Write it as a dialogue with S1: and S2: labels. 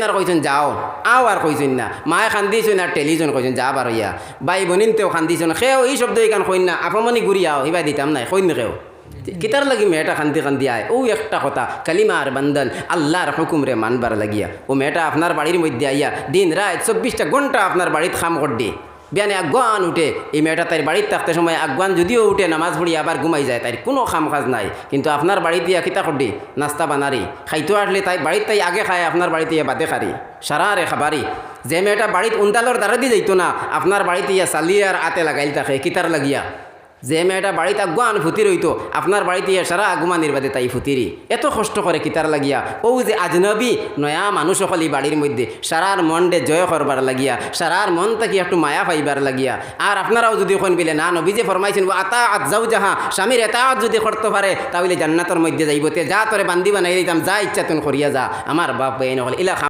S1: আর কইছেন যাও আও আর কইছেন না মায়ে খান্দিছেন আর টেলিজন কইছেন যা বার হইয়া বাই বনিনতেও খান্দিছেন সেও এই শব্দ এইখান কইন না আপামনি ঘুরি আও হিবা দিতাম নাই কইন কেউ কিতার লাগি মেয়েটা খান্দি খান্দি আয় ও একটা কথা কালিমার বান্দন আল্লাহর হুকুম রে মানবার লাগিয়া ও মেয়েটা আপনার বাড়ির মধ্যে আইয়া দিন রাত 24টা ঘন্টা আপনার বাড়িতে খাম করডি বিয়ানে আগুয়ান উঠে এই মেয়েটা তার বাড়িতে থাকতে সময় আগুয়ান যদিও উঠে নামাজ পড়ি আবার ঘুমাই যায় তাই কোনো খাম কাজ নাই কিন্তু আপনার বাড়িতে ইয়া কিতা করডি নাস্তা বানারি খাইতে আসলে তাই বাড়িতে তাই আগে খায় আপনার বাড়িতে ইয়া বাদে খারি সারা রে খাবারি যে মেয়েটা বাড়িতে উন্দালোর দ্বারা দিয়ে যাইতো না আপনার বাড়িতে ইয়া চালিয়ার আতে লাগাইল থাকে কিতার লাগিয়া যে মেয়েটা বাড়িতে আগুয়ান ফুতি রইতো আপনার বাড়িতে ইয়া সারা আগুমানির বাদে তাই ফুতিরি এত কষ্ট করে কিতার লাগিয়া ও যে আজনবী নয়া মানুষ সকল এই বাড়ির মধ্যে সারার মনডে জয় করবার লাগিয়া সারার মন থেকে একটু মায়া পাইবার লাগিয়া আর আপনারাও যদি ওখান বিলে না নবী যে ফরমাইছেন ও আতা আত যাও যাহা স্বামীর এতাত যদি করতে পারে তাহলে জান্নাতের মধ্যে যাইব তে যা তোরে বান্দি বানাই দিতাম যা ইচ্ছা তুন করিয়া যা আমার বাপ এই নহল ইলা